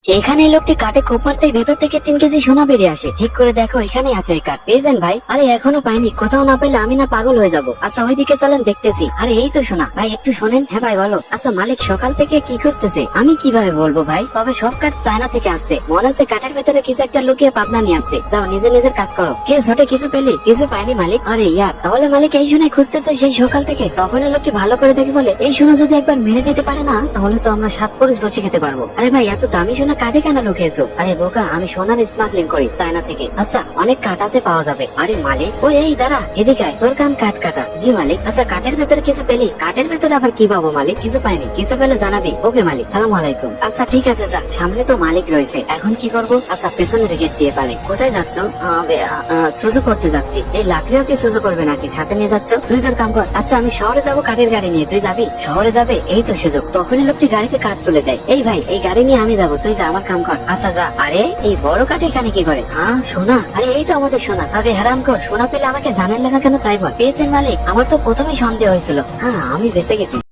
এখানে এই লোকটি কাটে কোপ মারতেই ভেতর থেকে 3 কেজি সোনা বেরিয়ে আসে। ঠিক করে দেখো এখানে আছে ওই কাঠ। পেয়েছেন ভাই? আরে এখনো পাইনি, কোথাও না পেলে আমি না পাগল হয়ে যাবো। আচ্ছা ওইদিকে চলেন, দেখতেছি। আরে এই তো সোনা। ভাই একটু শোনেন। হ্যাঁ ভাই বলো। আচ্ছা মালিক সকাল থেকে কি খুঁজতেছে আমি কিভাবে বলবো ভাই, তবে সব কাঠ চায়না থেকে আসছে। মনে হচ্ছে কাঠের ভেতরে কিছু একটা লুকিয়ে পাবনা নিয়ে আসছে। যাও নিজের কাজ করো। কে ছোটে কিছু পেলি? কিছু পাইনি মালিক। আরে ইয়ার, তাহলে মালিক এই সোনায় খুঁজতেছে সেই সকাল থেকে। তখন এই লোকটি ভালো করে দেখে বলে, এই সোনা যদি একবার মেরে দিতে পারে না তাহলে তো আমরা 7 পুরুষ বসে খেতে পারবো। আরে ভাই এত দামি সোনা কাঠে কেন লুকিয়েছো? আরে বোকা, আমি সোনার স্মাগলিং করি চায়না থেকে। আচ্ছা অনেক কাঠ আছে, পাওয়া যাবে। আরে মালিক ওই এই দাঁড়া, এদিকে আয়, তোর কাম কাঠ কাটা। জি মালিক। আচ্ছা কাঠের ভেতরে কিছু পেলি? কাঠের ভেতরে আবার কি পাবো মালিক? কিছু পাইনি, কিছু পেলে জানাবি। ওকে মালিক, সালাম আলাইকুম। আচ্ছা ঠিক আছে যা, সামনে তো মালিক রয়েছে, এখন কি করবো? আচ্ছা পেছনের গেট দিয়ে পালে। কোথায় যাচ্ছ? সুজু করতে যাচ্ছি। এই লাকড়িও কি সুজু করবে নাকি? সাথে নিয়ে যাচ্ছ? তুই তোর কাম কর। আচ্ছা আমি শহরে যাবো কাঠের গাড়ি নিয়ে, তুই যাবি? শহরে যাবে, এই তো সুযোগ। তখনই লোকটি গাড়িতে কাঠ তুলে দেয়। এই ভাই এই গাড়ি নিয়ে আমি যাবো, তুই যা, আমার কাম কর। আচ্ছা যা। আরে এই বড় কাঠ এখানে কি করে? হ্যাঁ সোনা। আরে এই তো আমাদের সোনা। তবে হারাম কর, সোনা পেলে আমাকে জানার লেখা কেন তাই বল। পেয়েছেন মালিক? আমার তো প্রথমেই সন্দেহ হয়েছিল। হ্যাঁ আমি বেঁচে গেছি।